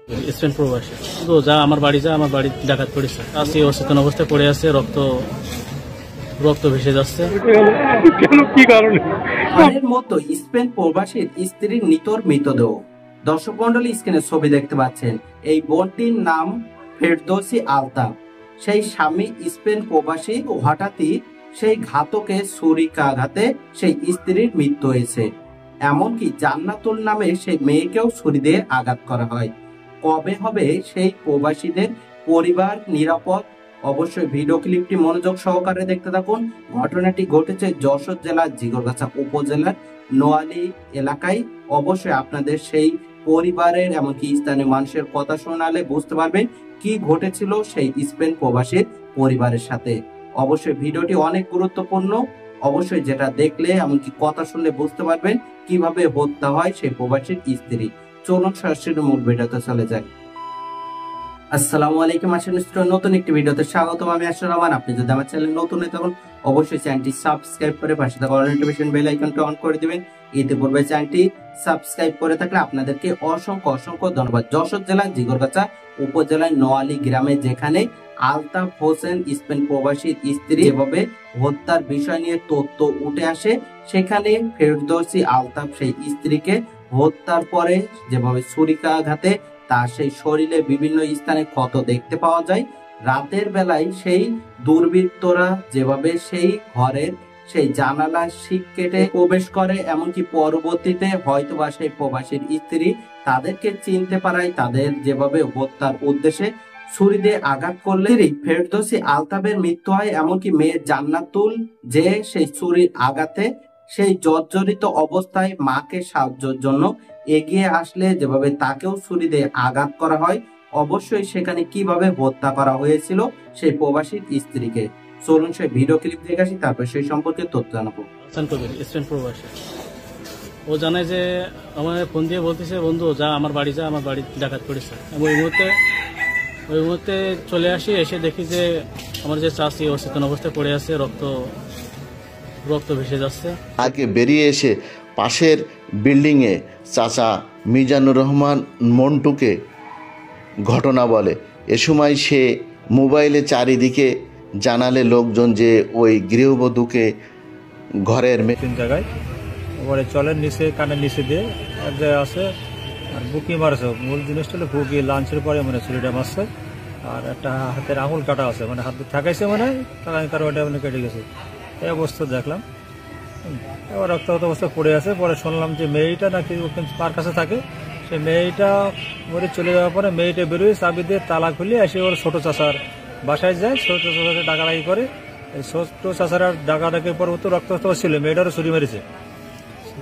Spain প্রবাসী তো যা আমার বাড়ি ডাকাত পড়েছে, আছি অচেতন অবস্থায় পড়ে আছে, রক্ত ভেসে যাচ্ছে। কেন, কি কারণে? এর মতো স্পেন প্রবাসীর স্ত্রীর নিতর মৃতদেহ। দর্শক মন্ডলী, স্ক্রিনে ছবি দেখতে পাচ্ছেন, এই বোনটির নাম ফেরদৌসী আলতাফ। সেই স্বামী স্পেন প্রবাসী, হঠাৎই সেই ঘাতকে ছুরিকাঘাতে সেই স্ত্রীর মৃত্যু হয়েছে। এমনকি জান্নাতুল নামে সেই মেয়েকেও ছুরি দিয়ে আঘাত করা হয়। কবে হবে সেই প্রবাসীদের পরিবার নিরাপদ? অবশ্যই ভিডিও ক্লিপটি মনোযোগ সহকারে দেখতে থাকুন। ঘটনাটি ঘটেছে যশোর জেলার জিগরগাছা উপজেলার নোয়ালী এলাকায়। অবশ্যই আপনাদের সেই পরিবারের এমনকি স্থানীয় মানুষের কথা শোনালে বুঝতে পারবেন কি ঘটেছিল সেই স্পেন প্রবাসীর পরিবারের সাথে। অবশ্যই ভিডিওটি অনেক গুরুত্বপূর্ণ। অবশ্যই যেটা দেখলে এমনকি কথা শুনলে বুঝতে পারবেন কিভাবে হত্যা হয় সেই প্রবাসীর স্ত্রী। চলুন সরাসরি মূল ভিডিওতে চলে যাই। আসসালামু আলাইকুম, নতুন একটি ভিডিওতে স্বাগতম। আমি আশরাফ রহমান। আপনি যদি আমার চ্যানেল নতুন হয়ে থাকুন অবশ্যই চ্যানেলটি সাবস্ক্রাইব করে পাশে থাকা নোটিফিকেশন বেল আইকনটি অন করে দিবেন। এতে পূর্বে চ্যানেলটি সাবস্ক্রাইব করে থাকলে আপনাদেরকে অসংখ্য ধন্যবাদ। যশোর জেলার জিগরগাছা উপজেলার নোয়ালী গ্রামে যেখানে আলতাফ হোসেন স্পেন প্রবাসীর স্ত্রী এভাবে হত্যার বিষয় নিয়ে তথ্য উঠে আসে, সেখানে ফেরদৌসী আলতাফ সেই স্ত্রীকে হত্যার পরে যেভাবে ছুরিকাঘাতে তার সেই শরীরে বিভিন্ন স্থানে ক্ষত দেখতে পাওয়া যায়। রাতের বেলায় সেই দুর্বৃত্তরা যেভাবে সেই ঘরের সেই জানালার শিক কেটে প্রবেশ করে, এমনকি পরবর্তীতে হয়তোবা সেই প্রবাসীর স্ত্রী তাদেরকে চিনতে পারায় তাদের যেভাবে হত্যার উদ্দেশ্যে ছুরি দিয়ে আঘাত করলে ফেরদৌসী আলতাফের মৃত্যু হয়। এমনকি মেয়ে জান্নাতুল যে সেই ছুরির আঘাতে সেই জর্জরিত অবস্থায় মাকে সাহায্যের জন্য এগিয়ে আসলে যেভাবে তাকেও ছুরি দিয়ে আঘাত করা হয়। অবশ্যই সেখানে কিভাবে হত্যা করা হয়েছিল সেই প্রবাসীর স্ত্রীকে, চলুন সেই ভিডিও ক্লিপ দেখে আসি, তারপর সেই সম্পর্কে তথ্য জানাবো। স্পেন প্রবাসী ও জানায় যে আমার ফোন দিয়ে বলতেছে, বন্ধু যা আমার বাড়ি ডাকাত পড়েছে। ওই মুহূর্তে চলে আসি, এসে দেখি যে আমার যে চাষি অচেতন অবস্থায় পড়ে আছে, রক্ত ভেসে যাচ্ছে। আগে বেরিয়ে এসে পাশের বিল্ডিংয়ে চাচা মিজানুর রহমান মন্টুকে ঘটনা বলে। এ সময় সে মোবাইলে চারিদিকে জানালে লোকজন যে ওই গৃহবধূকে ঘরের তিন জায়গায় ওপরে চলের নিচে কানের নিচে দিয়ে এক জায়গায় আছে, আর বুকি মারছে। মূল জিনিসটা হলো বুকি লাঞ্চের পরে মানে ছুরিটা মারছে, আর একটা হাতের আঙুল কাটা আছে, মানে হাতে থাকাইছে, মানে তার ওইটা মানে কেটে গেছে। এই অবস্থা দেখলাম। এবার রক্তাক্ত অবস্থা পড়ে আছে। পরে শুনলাম যে মেয়েটা নাকি তার কাছে থাকে, সেই মেয়েটা মরে চলে যাওয়ার পরে মেয়েটা বেরোয় চাবি দিয়ে তালা খুলে এসে ওর ছোটো চাচার বাসায় যায়। ছোটো চাচাকে ডাকাডাকি করে, এই ছোটো চাচারা ডাকাডাকির পর ও তো রক্তাক্ত ছিল, মেয়েটারও ছুরি মেরেছে।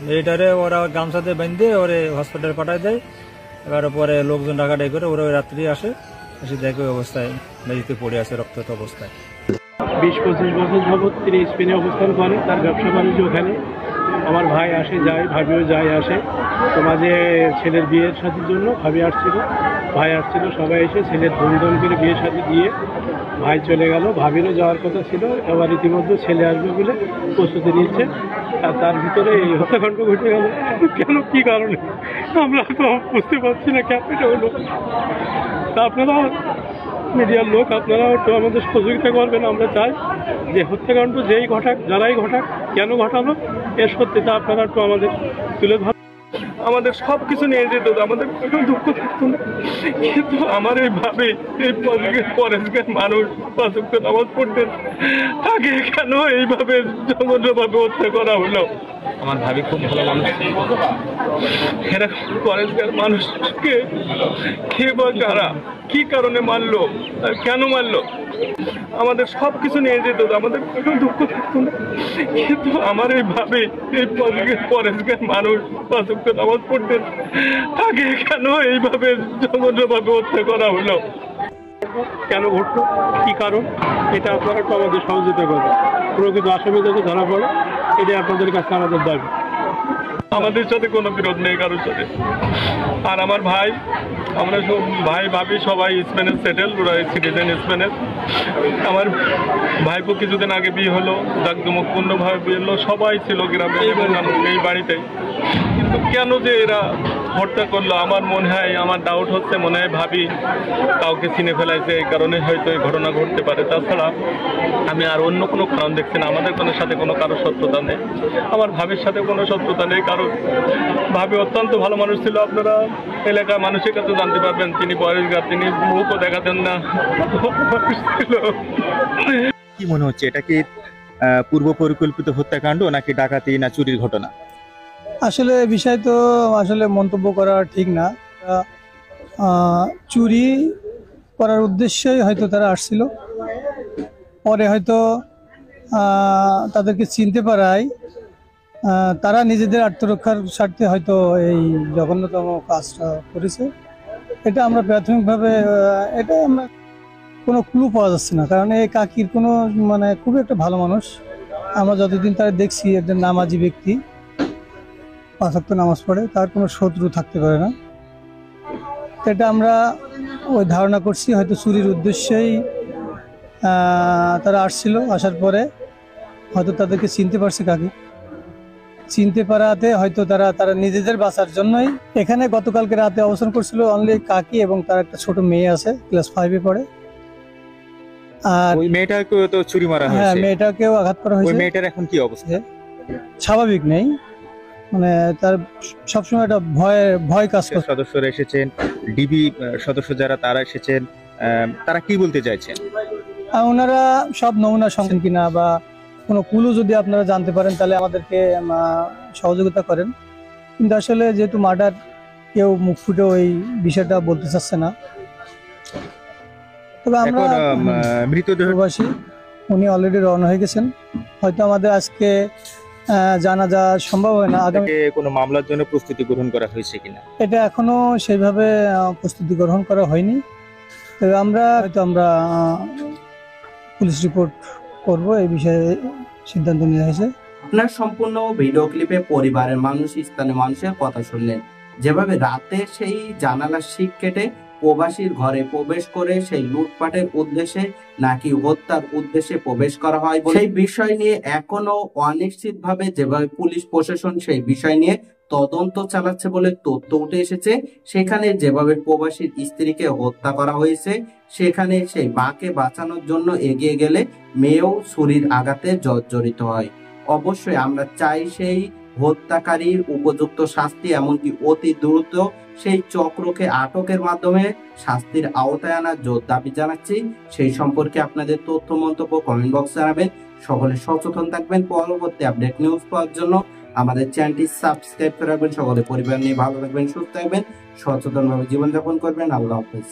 মেয়েটারে ওরা গামছাতে বেঁধে ওরে হসপিটালে পাঠায় দেয়। এবার পরে লোকজন ডাকাডাকি করে ওরা ওই রাত্রি আসে, এসে দেখে অবস্থায় মেঝেতে পড়ে আছে রক্তাক্ত অবস্থায়। 20-25 বছর যাবৎ তিনি স্পেনে অবস্থান করেন, তার ব্যবসা বাণিজ্য ওখানে। আমার ভাই আসে যায়, ভাবিও যায় আসে। তো মাঝে ছেলের বিয়ের সাথীর জন্য ভাবি আসছিল, ভাই আসছিল, সবাই এসে ছেলের ধুমধাম করে বিয়ের সাথে দিয়ে ভাই চলে গেল। ভাবিরও যাওয়ার কথা ছিল, এবার ইতিমধ্যে ছেলে আসবে বলে প্রস্তুতি নিচ্ছে, আর তার ভিতরে এই হত্যাকাণ্ড ঘটে গেল। কেন, কি কারণে আমরা তো বুঝতে পারছি না। ক্যাপটা হলো তা আপনারা মিডিয়ার লোক, আপনারা একটু আমাদের সহযোগিতা করবেন। আমরা চাই যে হত্যাকাণ্ড যেই ঘটাক, যারাই ঘটাক, কেন ঘটালো এর সত্যিটা আপনারা একটু আমাদের তুলে ধর। আমাদের সব কিছু নিয়ে যেত, আমাদের কোনো দুঃখ থাকতো না, কিন্তু আমার এইভাবে এই পরেশগার মানুষ পাঁচক্য নামাজ পড়তেন, তাকে কেন এইভাবে জঘন্যভাবে হত্যা করা হলো? আমার ভাবি খুব ভালো মানুষ, এরা পরেশগার মানুষকে কে বা কারা কি কারণে মারলো আর কেন মারলো? আমাদের সব কিছু নিয়ে যেত, আমাদের কোনো দুঃখ থাকতো না, কিন্তু আমার এইভাবে এই পরেশগার মানুষ পাঁচক্য নামাজ পড়তেন, তাকে কেন এইভাবে জঘন্যভাবে হত্যা করা হলো? কেন ঘটলো, কি কারণ, এটা আপনারা একটু আমাদের সহযোগিতা করবেন। প্রকৃত আসামি যাতে ধরা পড়ে, এটা আপনাদের কাছে আমাদের দাবি। আমাদের সাথে কোনো বিরোধ নেই কারোর সাথে। আর আমার ভাই, আমরা সব ভাই ভাবি সবাই স্পেনের সেটেল, ওরা সিটিজেন স্পেনের। আমার ভাইপো কিছুদিন আগে বিয়ে হলো, জাকজমকপূর্ণভাবে বিয়ে হলো, সবাই ছিল গ্রামে এবং এই বাড়িতেই। কিন্তু কেন যে এরা হত্যা করলো আমার মনে হয়, আমার ডাউট হচ্ছে, মনে হয় ভাবি কাউকে চিনে ফেলাইছে, এই কারণে হয়তো এই ঘটনা ঘটতে পারে। তাছাড়া আমি আর অন্য কোনো কারণ দেখছি না। আমাদের কোনো সাথে কোনো কারোর শত্রুতা নেই, আমার ভাবির সাথে কোনো শত্রুতা নেই। কারণ ভাবি অত্যন্ত ভালো মানুষ ছিল। আপনারা এলাকার মানুষের কাছে জানতে পারবেন, তিনি পরেশগার, তিনি মুখও দেখাতেন না। কি মনে হচ্ছে, এটা কি পূর্ব পরিকল্পিত হত্যাকাণ্ড নাকি ডাকাতি না চুরির ঘটনা? আসলে বিষয় তো আসলে মন্তব্য করা ঠিক না। চুরি করার উদ্দেশ্যেই হয়তো তারা আসছিল, পরে হয়তো তাদেরকে চিনতে পারায় তারা নিজেদের আত্মরক্ষার স্বার্থে হয়তো এই জঘন্যতম কাজটা করেছে। এটা আমরা প্রাথমিকভাবে এটা আমরা কোনো ক্লু পাওয়া যাচ্ছে না, কারণ এই কাকির কোনো মানে খুবই একটা ভালো মানুষ। আমরা যতদিন তারা দেখছি একজন নামাজি ব্যক্তি, 5 ওয়াক্ত নামাজ পড়ে, তার কোনো শত্রু থাকতে পারে না। এটা আমরা ওই ধারণা করছি হয়তো চুরির উদ্দেশ্যেই তারা আসছিল। আসার পরে হয়তো তাদেরকে চিনতে পারছে কাকি, চিনতে পারাতে হয়তো তারা নিজেদের বাঁচার জন্যই এখানে গতকালকে রাতে অবস্থান করছিল। অনলি কাকি এবং তার একটা ছোট মেয়ে আছে, ক্লাস 5-এ পড়ে। আর ওই মেয়েটাকেও তো চুরি মারা হয়েছে। হ্যাঁ, মেয়েটাকেও আঘাত করা হয়েছে। ওই মেয়েটার এখন কি অবস্থা? স্বাভাবিক নেই, মানে তার সবসময় একটা ভয় কাজ করে। সদস্যরা এসেছেন, ডিবি সদস্য যারা তারা এসেছেন, তারা কি বলতে চাইছেন? ওনারা সব নমুনা সংখ্যান কিনা বা কোনো কুলু যদি আপনারা জানতে পারেন তাহলে আমাদেরকে সহযোগিতা করেন। কিন্তু আসলে যেহেতু মার্ডার, কেউ মুখ ফুটে ওই বিষয়টা বলতে চাচ্ছে না। তবে আমরা মৃতদেহ প্রবাসী, উনি অলরেডি রওনা হয়ে গেছেন। হয়তো আমাদের আজকে জানাজা সম্ভব হয় না। আগামী কোনো মামলার জন্য প্রস্তুতি গ্রহণ করা হয়েছে কিনা এটা এখনো সেইভাবে প্রস্তুতি গ্রহণ করা হয়নি। তবে আমরা পুলিশ রিপোর্ট করব, এই বিষয়ে সিদ্ধান্ত নেওয়া হয়েছে। আপনার সম্পূর্ণ ভিডিও ক্লিপে পরিবারের মানুষ, স্থানীয় মানুষের কথা শুনলেন, যেভাবে রাতে সেই জানালার শিক কেটে প্রবাসীর ঘরে প্রবেশ করে সেই লুটপাটের উদ্দেশ্যে নাকি হত্যার উদ্দেশ্যে প্রবেশ করা হয়, সেই বিষয় নিয়ে এখনো অনিশ্চিত ভাবে যেভাবে পুলিশ প্রশাসন সেই বিষয় নিয়ে তদন্ত চালাচ্ছে বলে তথ্য উঠে এসেছে। সেখানে যেভাবে প্রবাসীর স্ত্রীকে হত্যা করা হয়েছে, সেখানে সেই মাকে বাঁচানোর জন্য এগিয়ে গেলে মেয়েও ছুরির আঘাতে জর্জরিত হয়। অবশ্যই আমরা চাই সেই হত্যাকারীর উপযুক্ত শাস্তি, এমনকি অতি দ্রুত সেই চক্রকে আটকের মাধ্যমে শাস্তির আওতায় আনার জোর দাবি জানাচ্ছি। সেই সম্পর্কে আপনাদের তথ্য মন্তব্য কমেন্ট বক্সে জানাবেন। সকলে সচেতন থাকবেন। পরবর্তী আপডেট নিউজ পাওয়ার জন্য আমাদের চ্যানেলটি সাবস্ক্রাইব করে রাখবেন। সকলে পরিবার নিয়ে ভালো থাকবেন, সুস্থ থাকবেন, সচেতনভাবে জীবনযাপন করবেন। আল্লাহ হাফেজ।